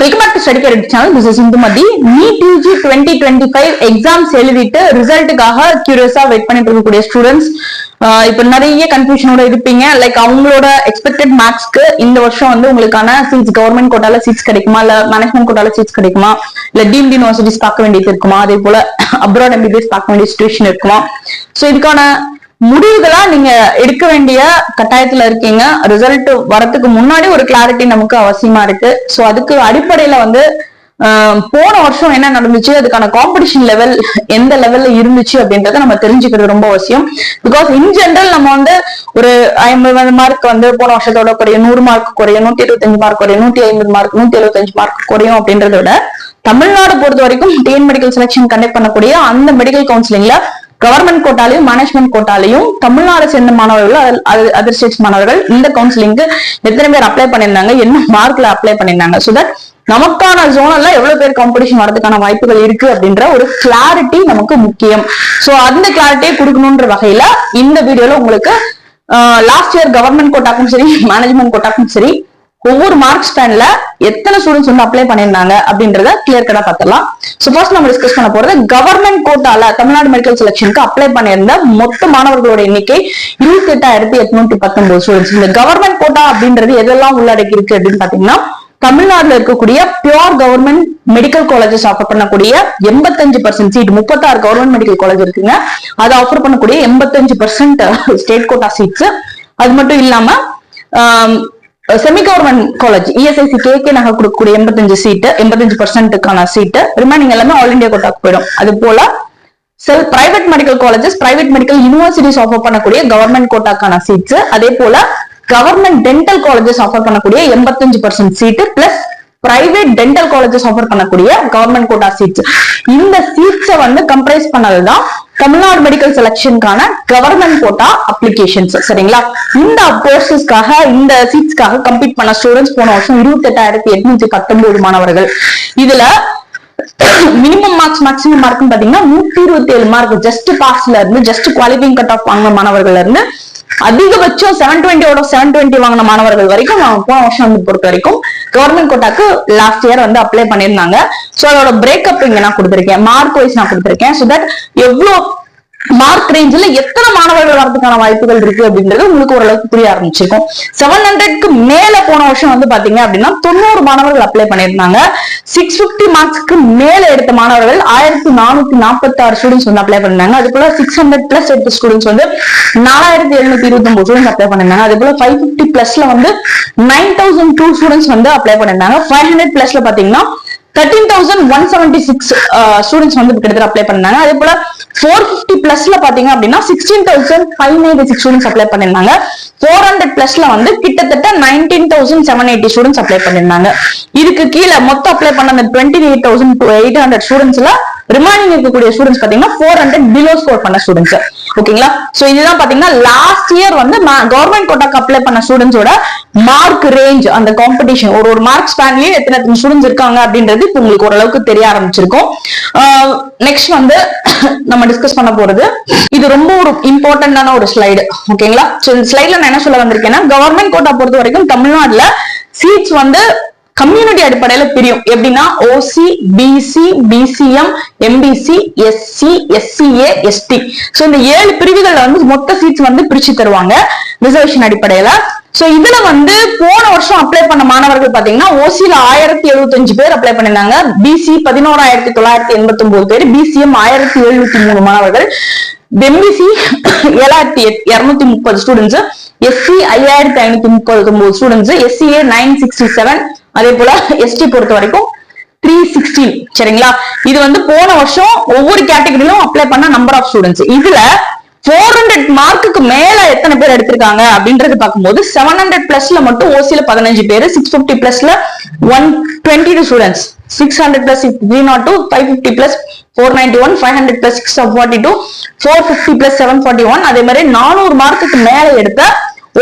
Welcome back to Study Career channel. This is Indumathi. NEET UG 2025 exams எழுதிட்டு ரிசல்ட்டுக்காக கியூரியஸா wait பண்ணிட்டு இருக்கக்கூடிய ஸ்டூடெண்ட்ஸ் இப்ப நிறைய கன்ஃபியூஷனோட இருப்பீங்க. லைக் அவங்களோட எக்ஸ்பெக்டட் மார்க்ஸ்க்கு இந்த வருஷம் வந்து உங்களுக்கான சீட்ஸ் கவர்மெண்ட் கோட்டால சீட்ஸ் கிடைக்குமா, இல்ல மேனேஜ்மெண்ட் கோட்டால சீட்ஸ் கிடைக்குமா, இல்ல டீம்டு யூனிவர்சிட்டிஸ் பார்க்க வேண்டியது இருக்குமா, அதே போல அப்ராட் எம்பிபிஎஸ் பார்க்க வேண்டிய சிச்சுவேஷன் இருக்குமா? சோ இதுக்கான முடிவுகளா நீங்க எடுக்க வேண்டிய கட்டாயத்துல இருக்கீங்க. ரிசல்ட் வரதுக்கு முன்னாடி ஒரு கிளாரிட்டி நமக்கு அவசியமா இருக்கு. சோ அதுக்கு அடிப்படையில வந்து போன வருஷம் என்ன நடந்துச்சு, அதுக்கான காம்படிஷன் லெவல் எந்த லெவல்ல இருந்துச்சு அப்படின்றத நம்ம தெரிஞ்சுக்கிறது ரொம்ப அவசியம். பிகாஸ் இன் ஜெனரல் நம்ம வந்து ஒரு 50 மார்க் வந்து போன வருஷத்தோட குறையும், 100 மார்க் குறையும், 125 மார்க் குறையும், 150 மார்க், 175 மார்க் குறையும் அப்படின்றத விட தமிழ்நாடு பொறுத்த வரைக்கும் டிஎன் மெடிக்கல் செலக்ஷன் கண்டக்ட் பண்ணக்கூடிய அந்த மெடிக்கல் கவுன்சிலிங்ல கவர்மெண்ட் கோட்டாலையும் மேனேஜ்மெண்ட் கோட்டாலையும் தமிழ்நாடு சேர்ந்த மாணவர்கள், அதர் ஸ்டேட்ஸ் மாணவர்கள் இந்த கவுன்சிலிங்க்கு எத்தனை பேர் அப்ளை பண்ணிருந்தாங்க, என்ன மார்க்ல அப்ளை பண்ணிருந்தாங்க, சோ தட் நமக்கான ஜோனல்ல எவ்வளவு பேர் காம்படிஷன் வரதுக்கான வாய்ப்புகள் இருக்கு அப்படின்ற ஒரு கிளாரிட்டி நமக்கு முக்கியம். சோ அந்த கிளாரிட்டியை கொடுக்கணும்ன்ற வகையில இந்த வீடியோல உங்களுக்கு லாஸ்ட் இயர் கவர்மெண்ட் கோட்டாக்கும் சரி மேனேஜ்மெண்ட் கோட்டாக்கும் சரி ஒவ்வொரு மார்க் ஸ்பேன்ல எத்தனை ஸ்டூடெண்ட்ஸ் வந்து அப்ளை பண்ணிருந்தாங்க அப்படின்றத கிளியர் கட்டா பார்த்துடலாம். சோ ஃபர்ஸ்ட் நம்ம டிஸ்கஸ் பண்ண போறது கவர்மெண்ட் கோட்டால தமிழ்நாடு மெடிக்கல் செலக்ஷனுக்கு அப்ளை பண்ணியிருந்த மொத்த மாணவர்களோட எண்ணிக்கை 28,819 ஸ்டூடெண்ட்ஸ். இந்த கவர்மெண்ட் கோட்டா அப்படின்றது எதெல்லாம் உள்ளடக்கி இருக்கு அப்படின்னு பாத்தீங்கன்னா, தமிழ்நாடுல இருக்கக்கூடிய pure government medical colleges offer பண்ணக்கூடிய 85% சீட், 36 கவர்மெண்ட் மெடிக்கல் காலேஜ் இருக்குங்க, அதை ஆஃபர் பண்ணக்கூடிய 85% ஸ்டேட் கோட்டா சீட்ஸ். அது மட்டும் இல்லாம செமி கவர்மெண்ட் காலேஜ் இஎஸ்ஐசி கேகே நாங்க கொடுக்கக்கூடிய 85 சீட்டு, 85% சீட்டு, ரிமைனிங் எல்லாமே ஆல் இந்தியா கோட்டாக்கு போயிடும். அது போல private medical colleges, private medical universities offer பண்ணக்கூடிய கவர்மெண்ட் கோட்டாக்கான சீட்ஸ், அதே போல கவர்மெண்ட் டென்டல் காலேஜஸ் ஆஃபர் பண்ணக்கூடிய 85% seat plus private dental colleges offer பண்ணக்கூடிய கவர்மெண்ட் கோட்டா சீட்ஸ். இந்த சீட்ஸை வந்து கம்பரைஸ் பண்ணதுதான் தமிழ்நாடு மெடிக்கல் செலக்ஷனுக்கான கவர்மெண்ட் கோட்டா அப்ளிகேஷன்ஸ். சரிங்களா? இந்த கோர்சஸ்க்காக இந்த சீட்ஸ்க்காக கம்ப்ளீட் பண்ண ஸ்டூடெண்ட்ஸ் போன வருஷம் 28,819 மாணவர்கள். இதுல மினிமம் மார்க்ஸ் மேக்ஸிமம் மார்க் பாத்தீங்கன்னா 127 மார்க் ஜஸ்ட் பாஸ்ல இருந்து, ஜஸ்ட் குவாலிஃபைங் கட் ஆஃப் வாங்கின மாணவர்கள்ல இருந்து அதிகபட்சம் 720 வாங்கின மாணவர்கள் வரைக்கும் போன வருஷம் வந்து பொறுத்த வரைக்கும் கவர்மெண்ட் கோட்டாக்கு லாஸ்ட் இயர் வந்து அப்ளை பண்ணிருந்தாங்க. சோ அதோட பிரேக்கப் இங்க நான் கொடுத்திருக்கேன், மார்க் வைஸ் நான் கொடுத்திருக்கேன். சோ தட் எவ்வளவு மார்க் ரேஞ்சில் எத்தனை மாணவர்கள் வரதுக்கான வாய்ப்புகள் இருக்கு அப்படின்றது உங்களுக்கு ஓரளவுக்கு புரிய ஆரம்பிச்சிருக்கும். 700க்கு மேல போன வருஷம் வந்து பாத்தீங்க அப்படின்னா 90 மாணவர்கள் அப்ளை பண்ணிருந்தாங்க. 650 மார்க்ஸ்க்கு மேல எடுத்த மாணவர்கள் 1446 ஸ்டூடெண்ட்ஸ் வந்து அப்ளை பண்ணாங்க. அது போல 600 பிளஸ் எடுத்த ஸ்டூடெண்ட்ஸ் வந்து 4729 ஸ்டூடெண்ட்ஸ் அப்ளை பண்ணிருந்தாங்க. அதே போல 550 பிளஸ்ல வந்து 9002 ஸ்டூடெண்ட்ஸ் வந்து அப்ளை பண்ணிருந்தாங்க. 500 பிளஸ்ல பாத்தீங்கன்னா 13,176 ஸ்டூடெண்ட்ஸ் வந்து கிட்டத்தட்ட அப்ளை பண்ணாங்க. அதே போல 450 பிளஸ்ல பாத்தீங்க அப்படின்னா 16,586 ஸ்டூடெண்ட்ஸ் அப்ளை பண்ணிருந்தாங்க. 400 பிளஸ்ல வந்து கிட்டத்தட்ட 19,780 ஸ்டூடெண்ட்ஸ் அப்ளை பண்ணிருந்தாங்க. இதுக்கு கீழே மொத்தம் அப்ளை பண்ண அந்த 28,800 ஸ்டூடெண்ட்ஸ்ல ரிமைனிங் இருக்கக்கூடிய ஸ்டூடெண்ட்ஸ் பாத்தீங்கன்னா 400 பிலோ ஸ்கோர் பண்ண ஸ்டூடெண்ட்ஸ். ஓகேங்களா? சோ இதுதான் பாத்தீங்கன்னா லாஸ்ட் இயர் வந்து கவர்மெண்ட் கோட்டாக்கு அப்ளை பண்ண ஸ்டூடெண்ட்ஸோட மார்க் ரேஞ்ச், அந்த காம்படிஷன் ஒரு மார்க் ஸ்பேன்லயே எத்தனை ஸ்டூடெண்ட்ஸ் இருக்காங்க அப்படின்றது இப்ப உங்களுக்கு ஓரளவுக்கு தெரிய ஆரம்பிச்சிருக்கும். நெக்ஸ்ட் வந்து நம்ம டிஸ்கஸ் பண்ண போறது இது ரொம்ப ஒரு இம்பார்ட்டன்டான ஒரு ஸ்லைடு. ஓகேங்களா? சோ இந்த ஸ்லைட்ல நான் என்ன சொல்ல வந்திருக்கேன்னா, கவர்மெண்ட் கோட்டா பொறுத்த வரைக்கும் தமிழ்நாடுல சீட்ஸ் வந்து கம்யூனிட்டி அடிப்படையில பிரியும். எப்படின்னா OC, BC, BCM, MBC, SC, SCA, ST. So இந்த 7 பிரிவுகள்ல வந்து மொத்த சீட்ஸ் வந்து பிரிச்சு தருவாங்க ரிசர்வேஷன் அடிப்படையில. சோ இதுல வந்து போன வருஷம் அப்ளை பண்ண மாணவர்கள் பாத்தீங்கன்னா ஓசில 1075 பேர் அப்ளை பண்ணிருந்தாங்க, பிசி 11,989 பேர், பிசிஎம் 1,703 மாணவர்கள், MBC 7,230 students, SC 5,539 students, SCA 967, அதே போல எஸ்டி பொறுத்த வரைக்கும் 316. சரிங்களா? இது வந்து போன வருஷம் ஒவ்வொரு கேட்டகரியிலும் அப்ளை பண்ண நம்பர் ஆஃப் ஸ்டூடெண்ட்ஸ். இதுல 400 மார்க்குக்கு மேல எத்தனை பேர் எடுத்திருக்காங்க அப்படின்றது பார்க்கும்போது 700 பிளஸ்ல மட்டும் ஓசில 15 பேர், 650 பிளஸ்ல 122 students, 600 plus 302, 550 plus 491, 500 plus 642, 450 plus 741. அதே மாதிரி 400 மார்க்குக்கு மேல எடுத்த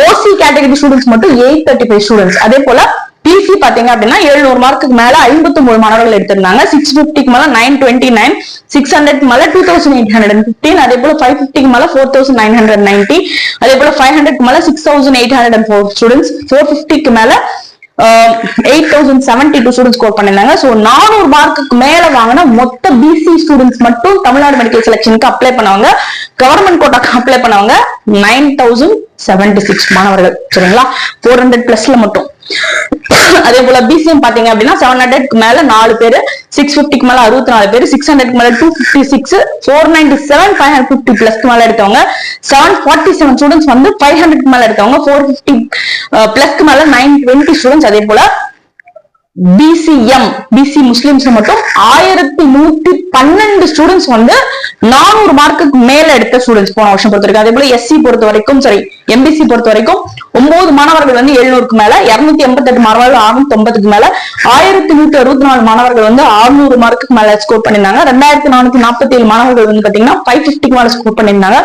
ஓசி கேட்டகரி ஸ்டூடெண்ட்ஸ் மட்டும் 835 ஸ்டூடெண்ட்ஸ். அதே போல பிசி பாத்தீங்க அப்படின்னா 700 மார்க்குக்கு மேல 53 மாணவர்கள் எடுத்திருந்தாங்க. 650க்கு மேல 929, 600க்கு மேல 2815, அதே போல 550க்கு மேல 4990, அதே போல 500க்கு மேல 6804 ஸ்டூடெண்ட்ஸ், 450க்கு மேல 8072 ஸ்டூடெண்ட்ஸ் ஸ்கோர் பண்ணிருந்தாங்க. சோ 400 மார்க்குக்கு மேல வாங்கின மொத்த பிசி ஸ்டூடெண்ட்ஸ் மட்டும் தமிழ்நாடு மெடிக்கல் செலக்ஷனுக்கு அப்ளை பண்ணவங்க, கவர்மெண்ட் கோட்டாக்கு அப்ளை பண்ணவங்க 9076 மாணவர்கள். சரிங்களா, 400 பிளஸ்ல மட்டும். அதே போல பிசிஎம் பாத்தீங்க அப்படின்னா 700க்கு மேல 4 பேரு, 650க்கு மேல 64 பேரு, 600க்கு மேல 256, 497 550 பிளஸ்க்கு மேல எடுத்தவங்க, 747 ஸ்டூடெண்ட்ஸ் வந்து 500க்கு மேல எடுத்தவங்க, 450 பிளஸ்க்கு மேல 920 ஸ்டூடெண்ட்ஸ். அதே போல பிசி முஸ்லிம்ஸ் மட்டும் 1112 ஸ்டூடெண்ட்ஸ் வந்து 400 மார்க்குக்கு மேல எடுத்த ஸ்டூடெண்ட்ஸ் போன வருஷம் பொறுத்த வரைக்கும். அதே போல எஸ்சி பொறுத்த வரைக்கும், சரி எம்பிசி பொறுத்த வரைக்கும் 9 மாணவர்கள் வந்து 700க்கு மேல, 288 மாணவர்கள் 690க்கு மேல, 1164 மாணவர்கள் வந்து 600 மார்க்குக்கு மேல ஸ்கோர் பண்ணிருந்தாங்க. 2447 மாணவர்கள் வந்து பாத்தீங்கன்னா 550க்கு மேல ஸ்கோர் பண்ணிருந்தாங்க.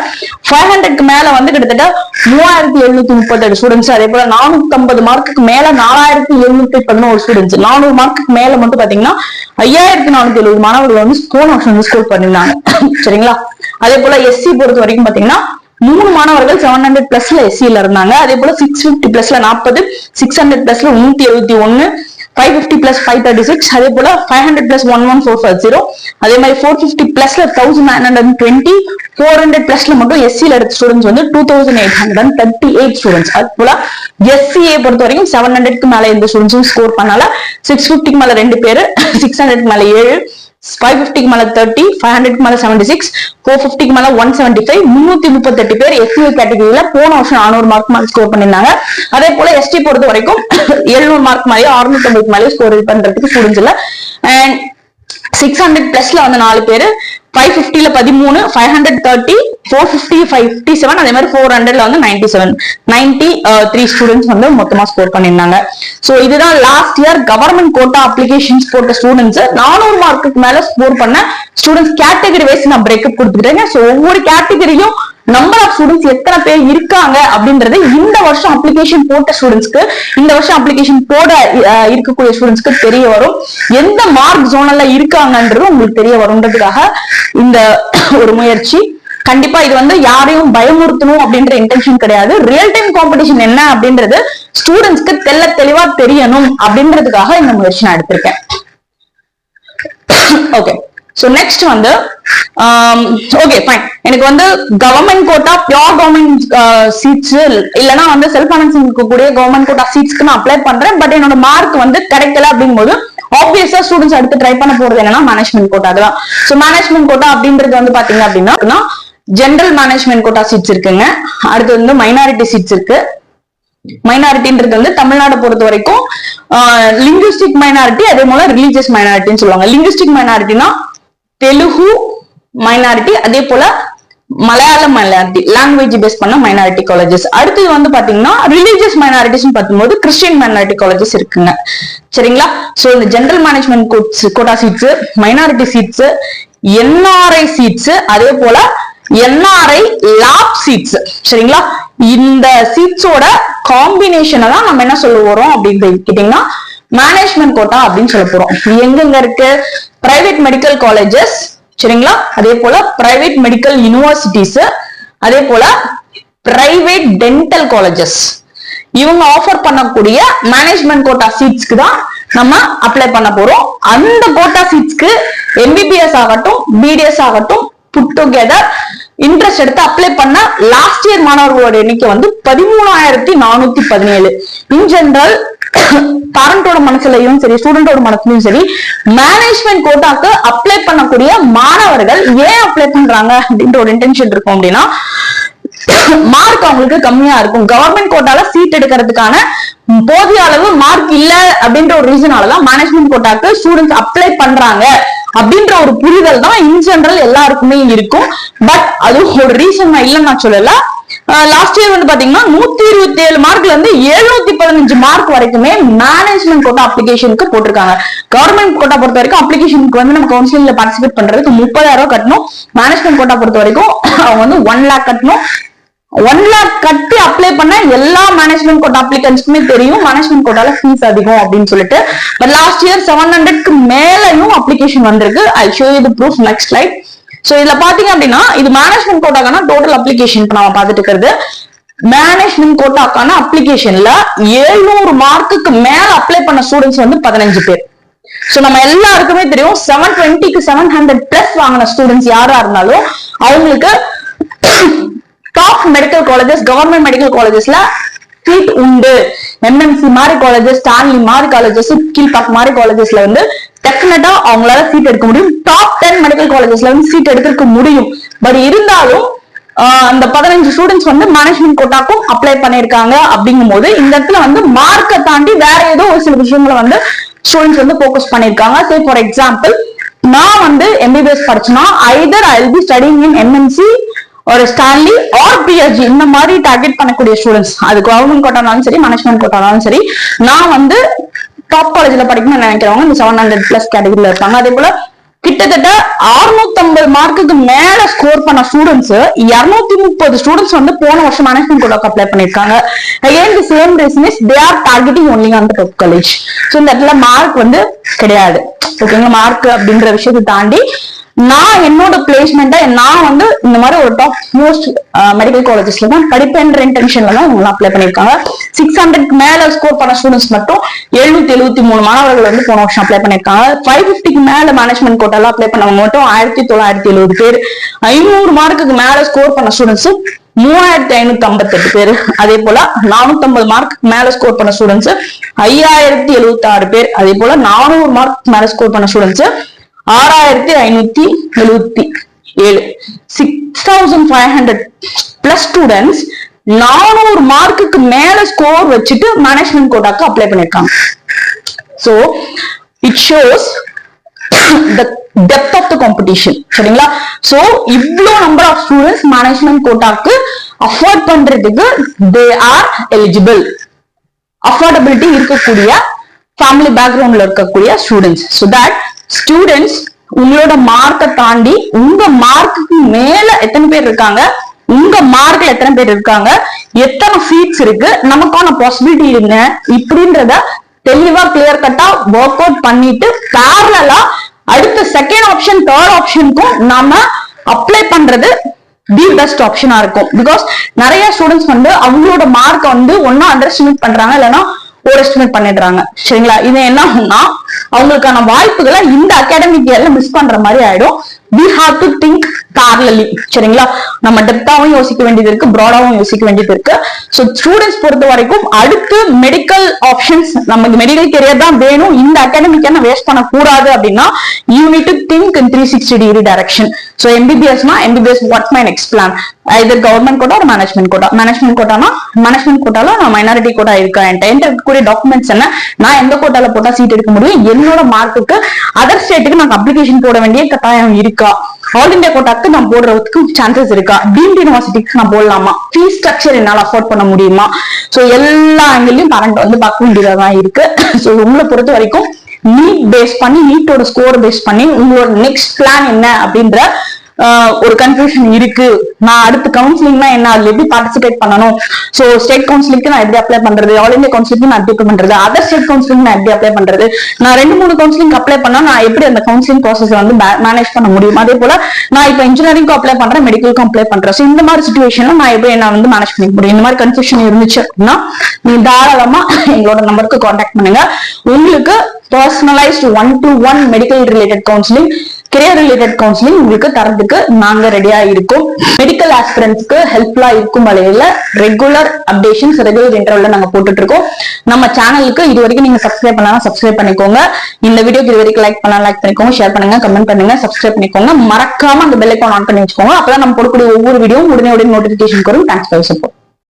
500க்கு மேல வந்து கிட்டத்தட்ட 3738 ஸ்டூடெண்ட்ஸ். அதே போல 450 மார்க்குக்கு மேல 4711 ஸ்டூடெண்ட்ஸ். 400 மார்க்குக்கு மேல மட்டும் பாத்தீங்கன்னா 5470 மாணவர்கள் வந்து போன வருஷம் ஸ்கோர் பண்ணிருந்தாங்க. சரிங்களா, அதே போல எஸ்சி பொறுத்த வரைக்கும் பாத்தீங்கன்னா 3 மாணவர்கள் 700 பிளஸ்ல எஸ்சில இருந்தாங்க. அதே போல 650 பிளஸ்ல 40, 600 பிளஸ்ல 171, 550 பிளஸ் 536, அதே போல 500 பிளஸ் 11450, அதே மாதிரி 450 பிளஸ்ல 1920, 400 பிளஸ்ல மட்டும் எஸ்சில எடுத்த ஸ்டூடெண்ட்ஸ் வந்து 2838 ஸ்டூடெண்ட்ஸ். அது போல எஸ்சிஏ பொறுத்த வரைக்கும் 700க்கு மேல எந்த ஸ்டூடெண்ட்ஸும் ஸ்கோர் பண்ணால. 650க்கு மேல 2 பேரு, 600க்கு மேல 7, 550க்கு மேல 30, 500க்கு மேல 76, 450க்கு மேல 175, 338 பேர் எஸ்சிஏ கேட்டகரியில போன வருஷம் 400 மார்க் மேல ஸ்கோர் பண்ணிருந்தாங்க. அதே போல எஸ்டி பொறுத்த வரைக்கும் 700 மார்க் மேலே 650 மேலே ஸ்கோர் பண்றதுக்கு ஸ்டூடெண்ட்ஸ் இல்ல. அண்ட் 600 பிளஸ்ல வந்து 4 பேரு, 550ல 13, 530, 450, 557, அதே மாதிரி 400ல வந்து 93 ஸ்டூடெண்ட்ஸ் வந்து மொத்தமா ஸ்கோர் பண்ணிருந்தாங்க. சோ இதுதான் last year government quota applications போட்ட ஸ்டூடெண்ட்ஸ் 400 மார்க்குக்கு மேல ஸ்கோர் பண்ண ஸ்டூடெண்ட்ஸ் கேட்டகரி வைஸ் நான் பிரேக்கப் கொடுத்துக்கிட்டேன். சோ ஒவ்வொரு கேட்டகரியும் நம்பர் ஆஃப் ஸ்டூடெண்ட்ஸ் எத்தனை பேர் இருக்காங்க அப்படின்றது இந்த வருஷம் அப்ளிகேஷன் போட்ட ஸ்டூடெண்ட்ஸ்க்கு, இந்த வருஷம் அப்ளிகேஷன் போட இருக்கக்கூடிய ஸ்டூடெண்ட்ஸ்க்கு தெரிய வரும். எந்த மார்க் ஜோனல்ல இருக்காங்கன்றது உங்களுக்கு தெரிய வரும்ன்றதுக்காக இந்த ஒரு முயற்சி. கண்டிப்பா இது வந்து யாரையும் பயமுறுத்தணும் அப்படின்ற இன்டென்ஷன் கிடையாது. ரியல் டைம் காம்படிஷன் என்ன அப்படின்றது ஸ்டூடெண்ட்ஸ்க்கு தெளிவா தெரியணும் அப்படின்றதுக்காக இந்த முயற்சி நான் எடுத்திருக்கேன். ஓகே, சோ நெக்ஸ்ட் வந்து ஓகே ஃபைன், எனக்கு வந்து government quota pure government seats இல்லனா வந்து செல்ஃப் ஃபைனான்சிங் இருக்கக்கூடிய கவர்மெண்ட் கோட்டா சீட்ஸ்க்கு நான் அப்ளை பண்றேன். பட் என்னோட மார்க் வந்து கிடைக்கல அப்படிங்கும்போது ஆப்வியஸா ஸ்டூடெண்ட்ஸ் அடுத்து ட்ரை பண்ண போறது என்னன்னா மேனேஜ்மெண்ட் கோட்டா தான். சோ மேனேஜ்மெண்ட் கோட்டா அப்படின்றது வந்து பாத்தீங்க அப்படின்னா ஜெனரல் மேனேஜ்மெண்ட் கோட்டா சீட்ஸ் இருக்குங்க. அடுத்து வந்து மைனாரிட்டி சீட்ஸ் இருக்கு. மைனாரிட்டின்றது வந்து தமிழ்நாடு பொறுத்த வரைக்கும் லிங்குஸ்டிக் மைனாரிட்டி, அதே போல ரிலீஜியஸ் மைனாரிட்டின்னு சொல்லுவாங்க. லிங்குஸ்டிக் மைனாரிட்டினா தெலுங்கு மைனாரிட்டி, அதே போல மலையாளம் மைனாரிட்டி, லாங்குவேஜ் பேஸ் பண்ண மைனாரிட்டி காலேஜஸ். அடுத்தது வந்து பாத்தீங்கன்னா ரிலீஜியஸ் மைனாரிட்டிஸ் பார்க்கும்போது கிறிஸ்டியன் மைனாரிட்டி காலேஜஸ் இருக்குங்க. சரிங்களா, சோ இந்த general management quota seats, minority seats, NRI seats, அதே போல என்ஆர்ஐ லாப் சீட்ஸ். சரிங்களா, இந்த சீட்ஸோட காம்பினேஷனை தான் நம்ம என்ன சொல்ல போறோம் அப்படின்னு கேட்டீங்கன்னா மேனேஜ்மெண்ட் கோட்டா அப்படின்னு சொல்ல போறோம். எங்கெங்க இருக்கு? பிரைவேட் மெடிக்கல் காலேஜஸ், சரிங்களா, அதே போல பிரைவேட் மெடிக்கல் யூனிவர்சிட்டிஸ், அதே போல பிரைவேட் டென்டல் காலேஜஸ். இவங்க ஆஃபர் பண்ணக்கூடிய மேனேஜ்மெண்ட் கோட்டா சீட்ஸ்க்கு தான் நம்ம அப்ளை பண்ண போறோம். அந்த கோட்டா சீட்ஸ்க்கு எம்பிபிஎஸ் ஆகட்டும், பிடிஎஸ் ஆகட்டும், புட் டுகெதர் இன்ட்ரெஸ்ட் எடுத்து அப்ளை பண்ண லாஸ்ட் இயர் மாணவர்களோட எண்ணிக்கை வந்து 13417. இன் ஜெனரல் பேரண்டோட மனசுலயும் சரி, ஸ்டூடெண்டோட மனசுலயும் சரி, மேனேஜ்மெண்ட் கோட்டாக்கு அப்ளை பண்ணக்கூடிய மாணவர்கள் ஏன் அப்ளை பண்றாங்க அப்படின்ற ஒரு இன்டென்ஷன் இருக்கும். அப்படின்னா மார்க் அவங்களுக்கு கம்மியா இருக்கும். கவர்மெண்ட் கோட்டால சீட் எடுக்கிறதுக்கான போதிய அளவு மார்க் இல்ல அப்படின்ற ஒரு ரீசனாலதான் மேனேஜ்மெண்ட் கோட்டாக்கு ஸ்டூடெண்ட்ஸ் அப்ளை பண்றாங்க அப்படின்ற ஒரு புரிதல் தான் இன் ஜெனரல் எல்லாருக்குமே இருக்கும். பட் அது ஒரு ரீசன் இல்லைன்னு நான் சொல்லல. லாஸ்ட் இயர் வந்து பாத்தீங்கன்னா 127 மார்க்ல இருந்து 715 மார்க் வரைக்குமே மேனேஜ்மெண்ட் கோட்டா அப்ளிகேஷனுக்கு போட்டிருக்காங்க. கவர்மெண்ட் கோட்டா பொறுத்த வரைக்கும் அப்ளிகேஷனுக்கு வந்து நம்ம கவுன்சிலிங்ல பார்ட்டிசிபேட் பண்றதுக்கு 30,000 ரூபாய் கட்டணும். மேனேஜ்மெண்ட் கோட்டா பொறுத்த வரைக்கும் அவங்க வந்து 1 lakh கட்டணும். 1 lakh கட்டி அப்ளை பண்ண எல்லா மேனேஜ்மெண்ட் கோட்டா அப்ளிகன்ஸ்க்குமே தெரியும் மேனேஜ்மெண்ட் கோட்டால ஃபீஸ் அதிகம் அப்படின்னு சொல்லிட்டு. பட் லாஸ்ட் இயர் 700க்கு மேலயும் அப்ளிகேஷன் வந்திருக்கு. I show you the proof next slide. So இதுல பாத்தீங்க அப்படின்னா இது மேனேஜ்மெண்ட் கோட்டாக்கான டோட்டல் அப்ளிகேஷன் இப்ப நம்ம பாத்துட்டு இருக்கிறது. மேனேஜ்மெண்ட் கோட்டாக்கான அப்ளிகேஷன்ல 700 மார்க்குக்கு மேல அப்ளை பண்ண ஸ்டூடெண்ட்ஸ் வந்து 15 பேர். சோ நம்ம எல்லாருக்குமே தெரியும் 720க்கு 700 பிளஸ் வாங்கின ஸ்டூடெண்ட்ஸ் யாரா இருந்தாலும் அவங்களுக்கு top medical colleges, government medical காலேஜஸ்ல சீட் உண்டு. எம்எம்சி மாதிரி காலேஜஸ், ஸ்டான்லி மாதிரி காலேஜஸ், கீழ்பாக் மாதிரி காலேஜஸ்ல வந்து டெஃபினட்டா அவங்களால சீட் எடுக்க முடியும். டாப் 10 மெடிக்கல் காலேஜஸ்ல வந்து சீட் எடுக்க முடியும். பட் இருந்தாலும் அந்த 15 ஸ்டூடெண்ட்ஸ் வந்து மேனேஜ்மெண்ட் கோட்டாக்கும் அப்ளை பண்ணிருக்காங்க. அப்படிங்கும் போது இந்த இடத்துல வந்து மார்க்கை தாண்டி வேற ஏதோ ஒரு சில விஷயங்களை வந்து ஸ்டூடெண்ட்ஸ் வந்து போக்கஸ் பண்ணிருக்காங்க. சோ ஃபார் எக்ஸாம்பிள், நான் வந்து எம்பிபிஎஸ் படிச்சேன்னா either I will be studying in MNC ஒரு ஸ்டான்லி ஆர் பிஹெச்டி இந்த மாதிரி டார்கெட் பண்ணக்கூடிய ஸ்டூடெண்ட்ஸ், அது கவர்மெண்ட் கோட்டானாலும் சரி மேனேஜ்மெண்ட் கோட்டானாலும் சரி, நான் வந்து டாப் காலேஜ்ல படிக்கணும்னு நினைக்கிறவங்க இந்த 700 பிளஸ் கேட்டகரியில இருப்பாங்க. அதே போல கிட்டத்தட்ட 650 மார்க்குக்கு மேல ஸ்கோர் பண்ண ஸ்டூடெண்ட்ஸ் 230 ஸ்டூடெண்ட்ஸ் வந்து போன வருஷம் மேனேஜ்மெண்ட் கோட்டாக்கு அப்ளை பண்ணிருக்காங்க. Again the same reason is they are targeting only on the top college. So இந்த இடத்துல மார்க் வந்து கிடையாது. ஓகேங்களா, மார்க் அப்படின்ற விஷயத்தை தாண்டி நான் என்னோட பிளேஸ்மெண்ட்டை நான் வந்து இந்த மாதிரி ஒரு டாப் மோஸ்ட் மெடிக்கல் காலேஜஸ்ல தான் படிப்பேன்ற இன்டென்ஷன்ல தான் இவங்க அப்ளை பண்ணிருக்காங்க. 600க்கு மேல ஸ்கோர் பண்ண ஸ்டூடெண்ட்ஸ் மட்டும் 773 மாணவர்கள் வந்து போன வருஷம் அப்ளை பண்ணிருக்காங்க. 550க்கு மேல மேனேஜ்மெண்ட் கோட்டால அப்ளை பண்ணவங்க மட்டும் 1970 பேர். 500 மார்க்குக்கு மேல ஸ்கோர் பண்ண ஸ்டூடெண்ட்ஸ் 3558 பேர். அதே போல 450 மார்க் மேல ஸ்கோர் பண்ண ஸ்டூடெண்ட்ஸ் 5076 பேர். அதே போல 400 மார்க் மேல ஸ்கோர் பண்ண ஸ்டூடெண்ட்ஸ் 6577. 6500 பிளஸ் ஸ்டூடெண்ட்ஸ் 400 மார்க்குக்கு மேல ஸ்கோர் வச்சுட்டு மேனேஜ்மெண்ட் கோட்டாக்கு அப்ளை பண்ணிருக்காங்க. So it shows the depth of the competition. சரிங்களா? சோ இவ்ளோ நம்பர் ஆஃப் ஸ்டூடெண்ட்ஸ் மேனேஜ்மெண்ட் கோட்டாக்கு அஃபோர்ட் பண்றதுக்கு they are eligible. அஃபோர்டபிலிட்டி இருக்கக்கூடிய ஃபேமிலி பேக்ரவுண்ட்ல இருக்கக்கூடிய ஸ்டூடெண்ட்ஸ். so that ஸ்டூடெண்ட்ஸ் உங்களோட மார்க்கை தாண்டி உங்க மார்க்குக்கு மேல எத்தனை பேர் இருக்காங்க, உங்க மார்க்ல எத்தனை பேர் இருக்காங்க, எத்தனை சீட்ஸ் இருக்கு, நமக்கான பாசிபிலிட்டி என்ன, இப்படின்றத தெளிவா கிளியர் கட்டா ஒர்க் அவுட் பண்ணிட்டு பேரலா அடுத்த செகண்ட் ஆப்ஷன் தேர்ட் ஆப்ஷனுக்கும் நாம அப்ளை பண்றது தி பெஸ்ட் ஆப்ஷனா இருக்கும். பிகாஸ் நிறைய ஸ்டூடெண்ட்ஸ் வந்து அவங்களோட மார்க் வந்து ஒன்னா அண்டர் எஸ்டிமேட் பண்றாங்க, இல்லைன்னா ஓவர் எஸ்டிமேட் பண்ணிடுறாங்க. சரிங்களா? இது என்ன ஆகும்னா அவங்களுக்கான வாய்ப்புகளை இந்த அகாடமிக் இயர்ல மிஸ் பண்ற மாதிரி ஆயிடும். we have to think parallelly. சரிங்களா? நம்ம டெப்தாவும் யோசிக்க வேண்டியது இருக்கு, ப்ராடாவும் யோசிக்க வேண்டியது இருக்கு. சோ ஸ்டூடெண்ட்ஸ் பொறுத்த வரைக்கும் அடுத்து மெடிக்கல் ஆப்ஷன்ஸ், நமக்கு மெடிக்கல் கெரியர் தான் வேணும், இந்த அகாடமிக் என்ன வேஸ்ட் பண்ண கூடாது அப்படின்னா you need to think in 360 degree direction. so MBBS னா MBBS what my next plan, either government quota or management quota. Management கோட்டானா மேனேஜ்மெண்ட் கோட்டால நான் மைனாரிட்டி கோட்டா இருக்கேன், என்கிட்ட இருக்கக்கூடிய டாக்குமெண்ட்ஸ் என்ன, நான் எந்த கோட்டால போட்டா சீட் எடுக்க முடியும், என்னோட மார்க்குக்கு அதர் ஸ்டேட்டுக்கு நான் அப்ளிகேஷன் போட வேண்டிய கட்டாயம் இருக்கா, ஆல் இந்தியா கோட்டாக்கு நான் போடுறதுக்கு சான்சஸ் இருக்கா, டீம்ட் யூனிவர்சிட்டிக்கு நான் போடலாமா, ஃபீஸ் ஸ்ட்ரக்சர் என்னால அஃபோர்ட் பண்ண முடியுமா. சோ எல்லா ஆங்கிலையும் பேரண்ட் வந்து பார்க்க வேண்டியதான் இருக்கு. சோ உங்களை பொறுத்த வரைக்கும் நீட் பேஸ் பண்ணி, நீட்டோட ஸ்கோர் பேஸ் பண்ணி உங்களோட நெக்ஸ்ட் பிளான் என்ன அப்படின்ற ஒரு கன்ஃபியூஷன் இருக்கு. நான் அடுத்து கவுன்சிலிங்னா என்ன, அதுல எப்படி பார்ட்டிசிபேட் பண்ணணும், சோ ஸ்டேட் கவுன்சிலிங்க்கு நான் எப்படி அப்ளை பண்றது, ஆல் இந்தியா கவுன்சிலிங்க்கு நான் எப்படி பண்றது, அதர் ஸ்டேட் கவுன்சிலிங் நான் எப்படி அப்ளை பண்றது, நான் 2-3 கவுன்சிலிங் அப்ளை பண்ணா நான் எப்படி அந்த கவுன்சிலிங் ப்ராசஸ் வந்து மேனேஜ் பண்ண முடியும். அதே போல நான் இப்ப இன்ஜினியரிங்க்கு அப்ளை பண்றேன், மெடிக்கலுக்கும் அப்ளை பண்றேன். சோ இந்த மாதிரி சிச்சுவேஷன்ல நான் எப்படி என்ன வந்து மேனேஜ் பண்ணிக்க முடியும். இந்த மாதிரி கன்ஃபியூஷன் இருந்துச்சு அப்படின்னா நீங்க தாராளமா எங்களோட நம்பருக்கு கான்டாக்ட் பண்ணுங்க. உங்களுக்கு personalised 1-to-1 medical related counselling, career related counselling உங்களுக்கு தரதுக்கு நாங்க ரெடியா இருக்கோம். மெடிக்கல் ஆஸ்பிரண்ட்ஸ்க்கு ஹெல்ப்ஃபுல்லா இருக்கும் வகையில ரெகுலர் அப்டேஷன்ஸ், ரெகுலர் இன்டர்வியூல நாங்க போட்டுட்டு இருக்கோம். நம்ம சேனலுக்கு இது வரைக்கும் நீங்க சப்ஸ்கிரைப் பண்ணலாம், சப்ஸ்கிரைப் பண்ணிக்கோங்க. இந்த வீடியோக்கு இது வரைக்கும் லைக் பண்ணலாம், லைக் பண்ணிக்கோங்க, ஷேர் பண்ணுங்க, கமெண்ட் பண்ணுங்க, சப்ஸ்கிரைப் பண்ணிக்கோங்க. மறக்காம அந்த பெல் ஐகான் ஆன் பண்ணி வச்சுக்கோங்க. அப்பதான் நம்ம போடக்கூடிய ஒவ்வொரு வீடியோ உடனே நோட்டிபிகேஷன் வரும். Thanks for support.